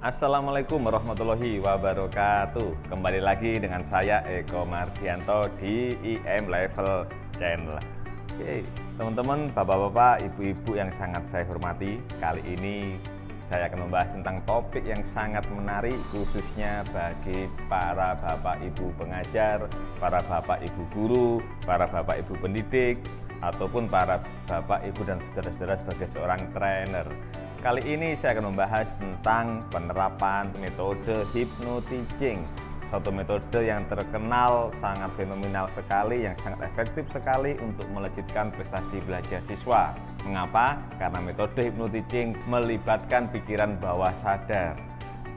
Assalamualaikum warahmatullahi wabarakatuh. Kembali lagi dengan saya Eko Mardianto di IM Level Channel. Oke, teman-teman, bapak-bapak, ibu-ibu yang sangat saya hormati, kali ini saya akan membahas tentang topik yang sangat menarik khususnya bagi para bapak ibu pengajar, para bapak ibu guru, para bapak ibu pendidik, ataupun para bapak ibu dan saudara-saudara sebagai seorang trainer. Kali ini saya akan membahas tentang penerapan metode hypnoteaching, suatu metode yang terkenal sangat fenomenal sekali, yang sangat efektif sekali untuk melejitkan prestasi belajar siswa. Mengapa? Karena metode hypnoteaching melibatkan pikiran bawah sadar.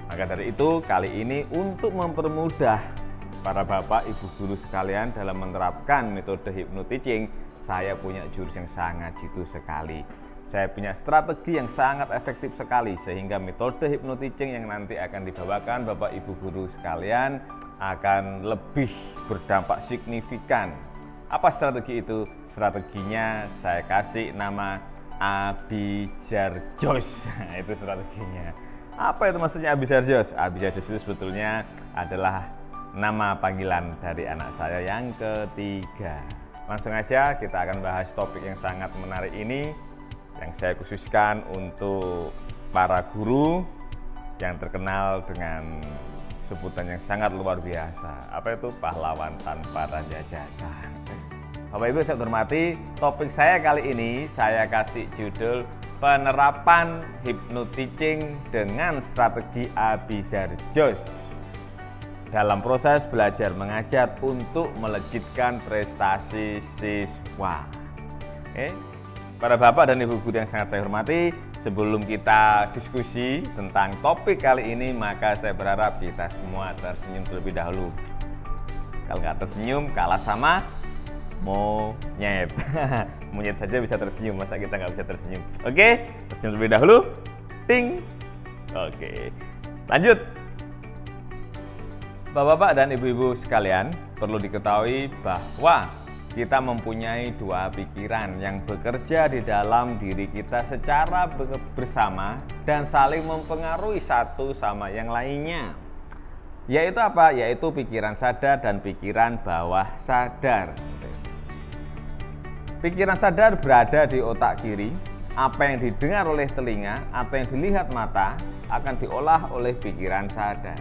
Maka dari itu, kali ini untuk mempermudah para bapak ibu guru sekalian dalam menerapkan metode hypnoteaching, saya punya jurus yang sangat jitu sekali. Saya punya strategi yang sangat efektif sekali, sehingga metode hypnoteaching yang nanti akan dibawakan Bapak Ibu guru sekalian akan lebih berdampak signifikan. Apa strategi itu? Strateginya saya kasih nama Abizarjos. Nah, itu strateginya. Apa itu maksudnya Abizarjos? Abizarjos itu sebetulnya adalah nama panggilan dari anak saya yang ketiga. Langsung aja kita akan bahas topik yang sangat menarik ini, yang saya khususkan untuk para guru yang terkenal dengan sebutan yang sangat luar biasa. Apa itu? Pahlawan tanpa tanda jasa. Bapak Ibu saya hormati, topik saya kali ini saya kasih judul penerapan hypnoteaching dengan strategi Abizarjos dalam proses belajar mengajar untuk melejitkan prestasi siswa. Para bapak dan ibu guru yang sangat saya hormati, sebelum kita diskusi tentang topik kali ini, maka saya berharap kita semua tersenyum terlebih dahulu. Kalau nggak tersenyum, kalah sama monyet. Monyet saja bisa tersenyum, masa kita nggak bisa tersenyum? Oke, tersenyum terlebih dahulu. Ting. Oke, lanjut. Bapak-bapak dan ibu-ibu sekalian, perlu diketahui bahwa kita mempunyai dua pikiran yang bekerja di dalam diri kita secara bersama dan saling mempengaruhi satu sama yang lainnya. Yaitu apa? Yaitu pikiran sadar dan pikiran bawah sadar. Pikiran sadar berada di otak kiri. Apa yang didengar oleh telinga atau yang dilihat mata akan diolah oleh pikiran sadar.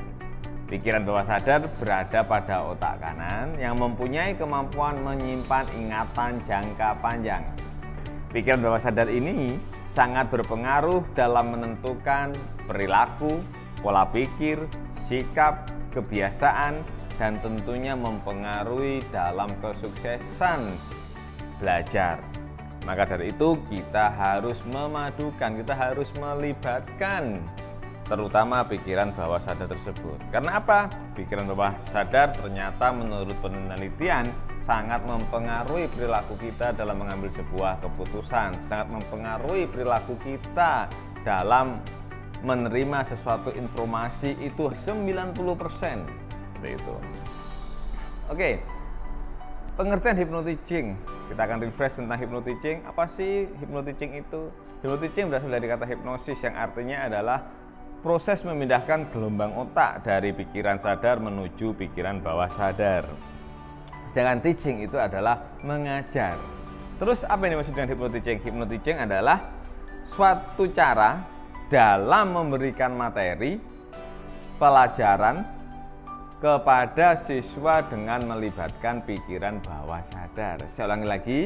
Pikiran bawah sadar berada pada otak kanan yang mempunyai kemampuan menyimpan ingatan jangka panjang. Pikiran bawah sadar ini sangat berpengaruh dalam menentukan perilaku, pola pikir, sikap, kebiasaan, dan tentunya mempengaruhi dalam kesuksesan belajar. Maka dari itu kita harus memadukan, kita harus melibatkan terutama pikiran bawah sadar tersebut. Karena apa? Pikiran bawah sadar ternyata menurut penelitian sangat mempengaruhi perilaku kita dalam mengambil sebuah keputusan, sangat mempengaruhi perilaku kita dalam menerima sesuatu informasi itu 90%. Seperti itu. Oke. Pengertian hypnoteaching. Kita akan refresh tentang hypnoteaching. Apa sih hypnoteaching itu? Hypnoteaching berasal dari kata hipnosis yang artinya adalah proses memindahkan gelombang otak dari pikiran sadar menuju pikiran bawah sadar. Sedangkan teaching itu adalah mengajar. Terus apa yang dimaksud dengan hypnoteaching? Hypnoteaching adalah suatu cara dalam memberikan materi pelajaran kepada siswa dengan melibatkan pikiran bawah sadar. Saya ulangi lagi.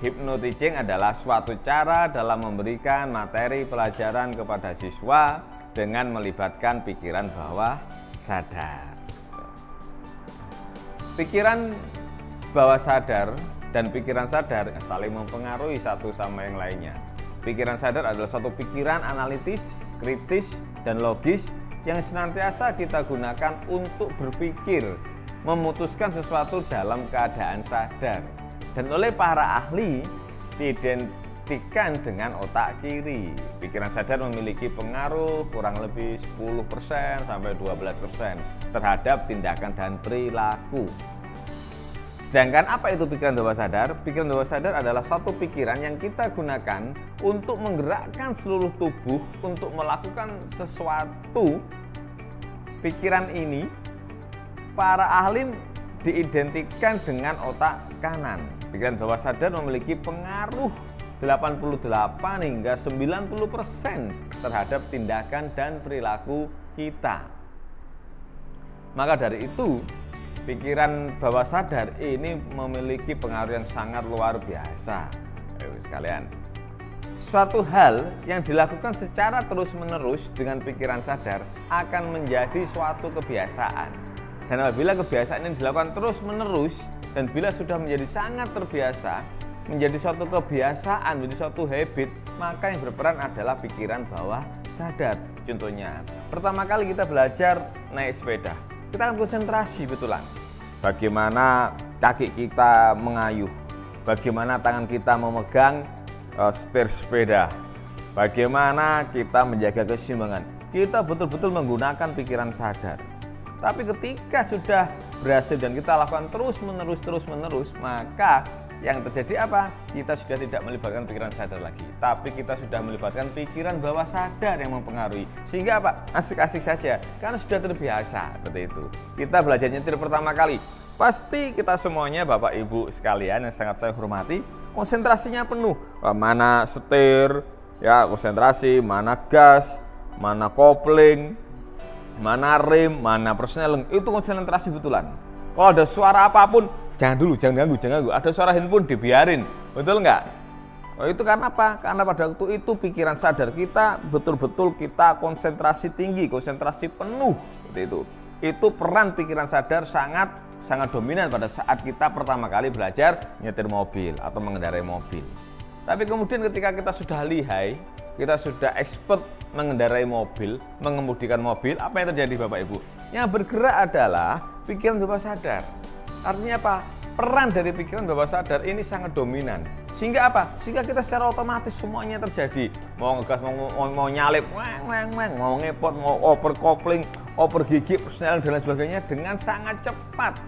Hypnoteaching adalah suatu cara dalam memberikan materi pelajaran kepada siswa dengan melibatkan pikiran bawah sadar. Pikiran bawah sadar dan pikiran sadar saling mempengaruhi satu sama yang lainnya. Pikiran sadar adalah suatu pikiran analitis, kritis, dan logis yang senantiasa kita gunakan untuk berpikir, memutuskan sesuatu dalam keadaan sadar. Dan oleh para ahli diidentikan dengan otak kiri. Pikiran sadar memiliki pengaruh kurang lebih 10% sampai 12% terhadap tindakan dan perilaku. Sedangkan apa itu pikiran bawah sadar? Pikiran bawah sadar adalah suatu pikiran yang kita gunakan untuk menggerakkan seluruh tubuh untuk melakukan sesuatu. Pikiran ini para ahli diidentikan dengan otak kanan. Pikiran bawah sadar memiliki pengaruh 88 hingga 90% terhadap tindakan dan perilaku kita. Maka dari itu, pikiran bawah sadar ini memiliki pengaruh yang sangat luar biasa. Sekalian, suatu hal yang dilakukan secara terus-menerus dengan pikiran sadar akan menjadi suatu kebiasaan. Dan apabila kebiasaan ini dilakukan terus-menerus dan bila sudah menjadi sangat terbiasa, menjadi suatu kebiasaan, menjadi suatu habit, maka yang berperan adalah pikiran bawah sadar. Contohnya, pertama kali kita belajar naik sepeda, kita akan konsentrasi betulan. Bagaimana kaki kita mengayuh, bagaimana tangan kita memegang setir sepeda, bagaimana kita menjaga keseimbangan. Kita betul-betul menggunakan pikiran sadar. Tapi ketika sudah berhasil dan kita lakukan terus-menerus, maka yang terjadi apa? Kita sudah tidak melibatkan pikiran sadar lagi, tapi kita sudah melibatkan pikiran bawah sadar yang mempengaruhi. Sehingga apa? Asik-asik saja, karena sudah terbiasa seperti itu. Kita belajar nyetir pertama kali, pasti kita semuanya Bapak Ibu sekalian yang sangat saya hormati, konsentrasinya penuh. Mana setir, ya konsentrasi, mana gas, mana kopling, mana rem, mana persneling, itu konsentrasi betulan. Kalau ada suara apapun, jangan ganggu. Ada suara handphone dibiarin, betul nggak? Oh, itu karena apa? Karena pada waktu itu pikiran sadar kita betul-betul kita konsentrasi tinggi, konsentrasi penuh, seperti itu. Itu peran pikiran sadar sangat dominan pada saat kita pertama kali belajar nyetir mobil atau mengendarai mobil. Tapi kemudian ketika kita sudah lihai, kita sudah expert mengendarai mobil, mengemudikan mobil, apa yang terjadi Bapak Ibu? Yang bergerak adalah pikiran bawah sadar. Artinya apa? Peran dari pikiran bawah sadar ini sangat dominan. Sehingga apa? Sehingga kita secara otomatis semuanya terjadi. Mau ngegas, mau nyalip, mau ngepot, mau oper kopling, oper gigi, persneling dan lain sebagainya dengan sangat cepat.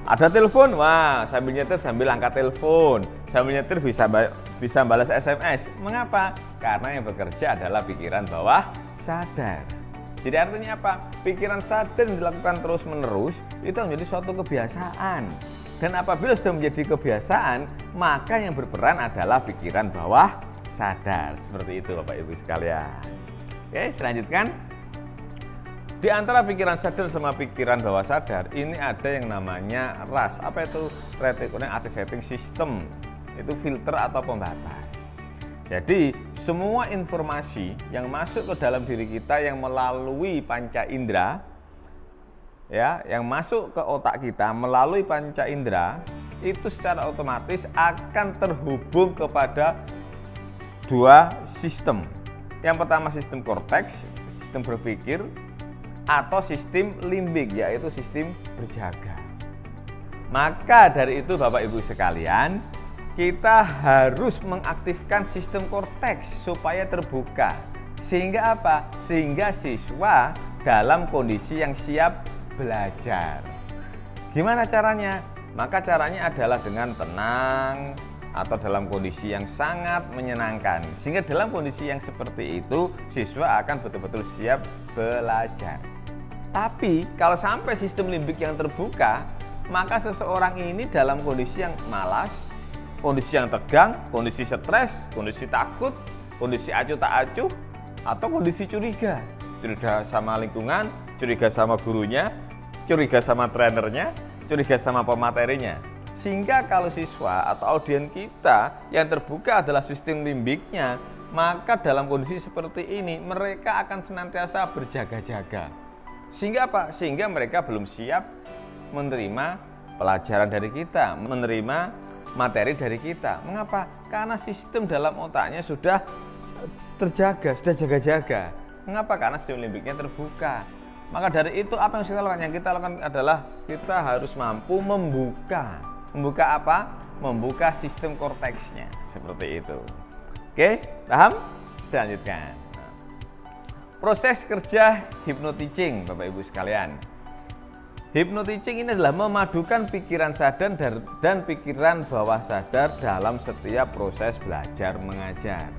Ada telepon, wah sambil nyetir sambil angkat telepon, sambil nyetir bisa balas SMS. Mengapa? Karena yang bekerja adalah pikiran bawah sadar. Jadi artinya apa? Pikiran sadar yang dilakukan terus-menerus itu menjadi suatu kebiasaan. Dan apabila sudah menjadi kebiasaan, maka yang berperan adalah pikiran bawah sadar. Seperti itu Bapak Ibu sekalian. Oke, saya lanjutkan. Di antara pikiran sadar sama pikiran bawah sadar, ini ada yang namanya RAS. Apa itu? Reticular Activating System. Itu filter atau pembatas. Jadi, semua informasi yang masuk ke dalam diri kita yang melalui panca indera, ya, yang masuk ke otak kita melalui panca indera, itu secara otomatis akan terhubung kepada dua sistem. Yang pertama sistem korteks, sistem berpikir, atau sistem limbik, yaitu sistem berjaga. Maka dari itu Bapak Ibu sekalian, kita harus mengaktifkan sistem korteks supaya terbuka. Sehingga apa? Sehingga siswa dalam kondisi yang siap belajar. Gimana caranya? Maka caranya adalah dengan tenang atau dalam kondisi yang sangat menyenangkan. Sehingga dalam kondisi yang seperti itu, siswa akan betul-betul siap belajar. Tapi kalau sampai sistem limbik yang terbuka, maka seseorang ini dalam kondisi yang malas, kondisi yang tegang, kondisi stres, kondisi takut, kondisi acuh tak acuh, atau kondisi curiga. Curiga sama lingkungan, curiga sama gurunya, curiga sama trenernya, curiga sama pematerinya. Sehingga kalau siswa atau audien kita yang terbuka adalah sistem limbiknya, maka dalam kondisi seperti ini mereka akan senantiasa berjaga-jaga. Sehingga apa? Sehingga mereka belum siap menerima pelajaran dari kita, menerima materi dari kita. Mengapa? Karena sistem dalam otaknya sudah terjaga, sudah jaga-jaga. Mengapa? Karena sistem limbiknya terbuka. Maka dari itu apa yang kita lakukan? Yang kita lakukan adalah kita harus mampu membuka. Membuka apa? Membuka sistem korteksnya. Seperti itu. Oke, paham? Selanjutnya. Proses kerja hypnoteaching, Bapak Ibu sekalian. Hypnoteaching ini adalah memadukan pikiran sadar dan pikiran bawah sadar dalam setiap proses belajar mengajar.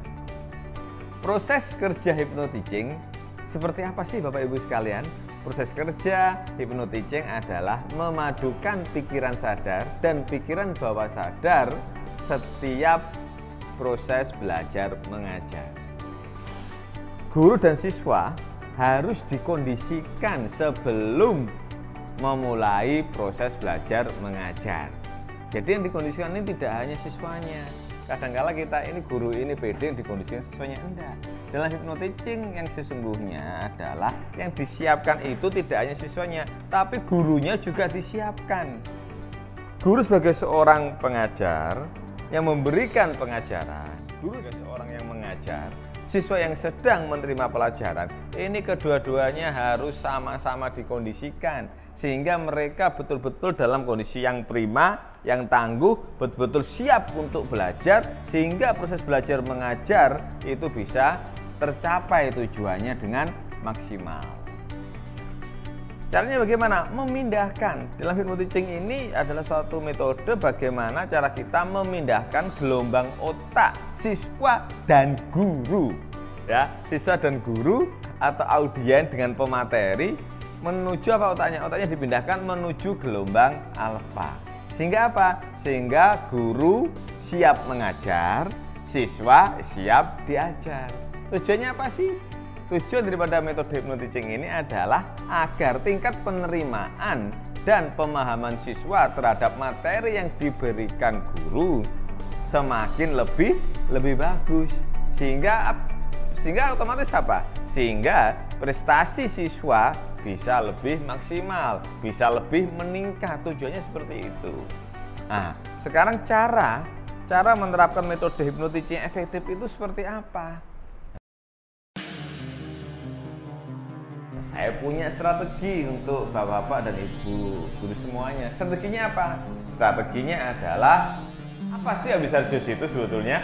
Proses kerja hypnoticing seperti apa sih Bapak Ibu sekalian? Proses kerja hypnoticing adalah memadukan pikiran sadar dan pikiran bawah sadar setiap proses belajar mengajar. Guru dan siswa harus dikondisikan sebelum memulai proses belajar mengajar. Jadi yang dikondisikan ini tidak hanya siswanya. Kadang-kala kita ini guru ini pede dikondisikan siswanya, enggak. Dalam hypnoticing yang sesungguhnya adalah yang disiapkan itu tidak hanya siswanya, tapi gurunya juga disiapkan. Guru sebagai seorang pengajar yang memberikan pengajaran, guru sebagai seorang yang mengajar, siswa yang sedang menerima pelajaran, ini kedua-duanya harus sama-sama dikondisikan sehingga mereka betul-betul dalam kondisi yang prima, yang tangguh, betul-betul siap untuk belajar sehingga proses belajar mengajar itu bisa tercapai tujuannya dengan maksimal. Caranya bagaimana? Memindahkan. Dalam hypnoticing ini adalah suatu metode bagaimana cara kita memindahkan gelombang otak siswa dan guru. Ya, siswa dan guru atau audien dengan pemateri menuju apa otaknya? Otaknya dipindahkan menuju gelombang alfa. Sehingga apa? Sehingga guru siap mengajar, siswa siap diajar. Tujuannya apa sih? Tujuan daripada metode hypnoticing ini adalah agar tingkat penerimaan dan pemahaman siswa terhadap materi yang diberikan guru semakin lebih bagus. Sehingga otomatis apa? Sehingga prestasi siswa bisa lebih maksimal, bisa lebih meningkat. Tujuannya seperti itu. Nah, sekarang cara menerapkan metode hypnoticing efektif itu seperti apa? Saya punya strategi untuk bapak-bapak dan ibu guru semuanya. Strateginya apa? Strateginya adalah apa sih Abisar Jus itu sebetulnya?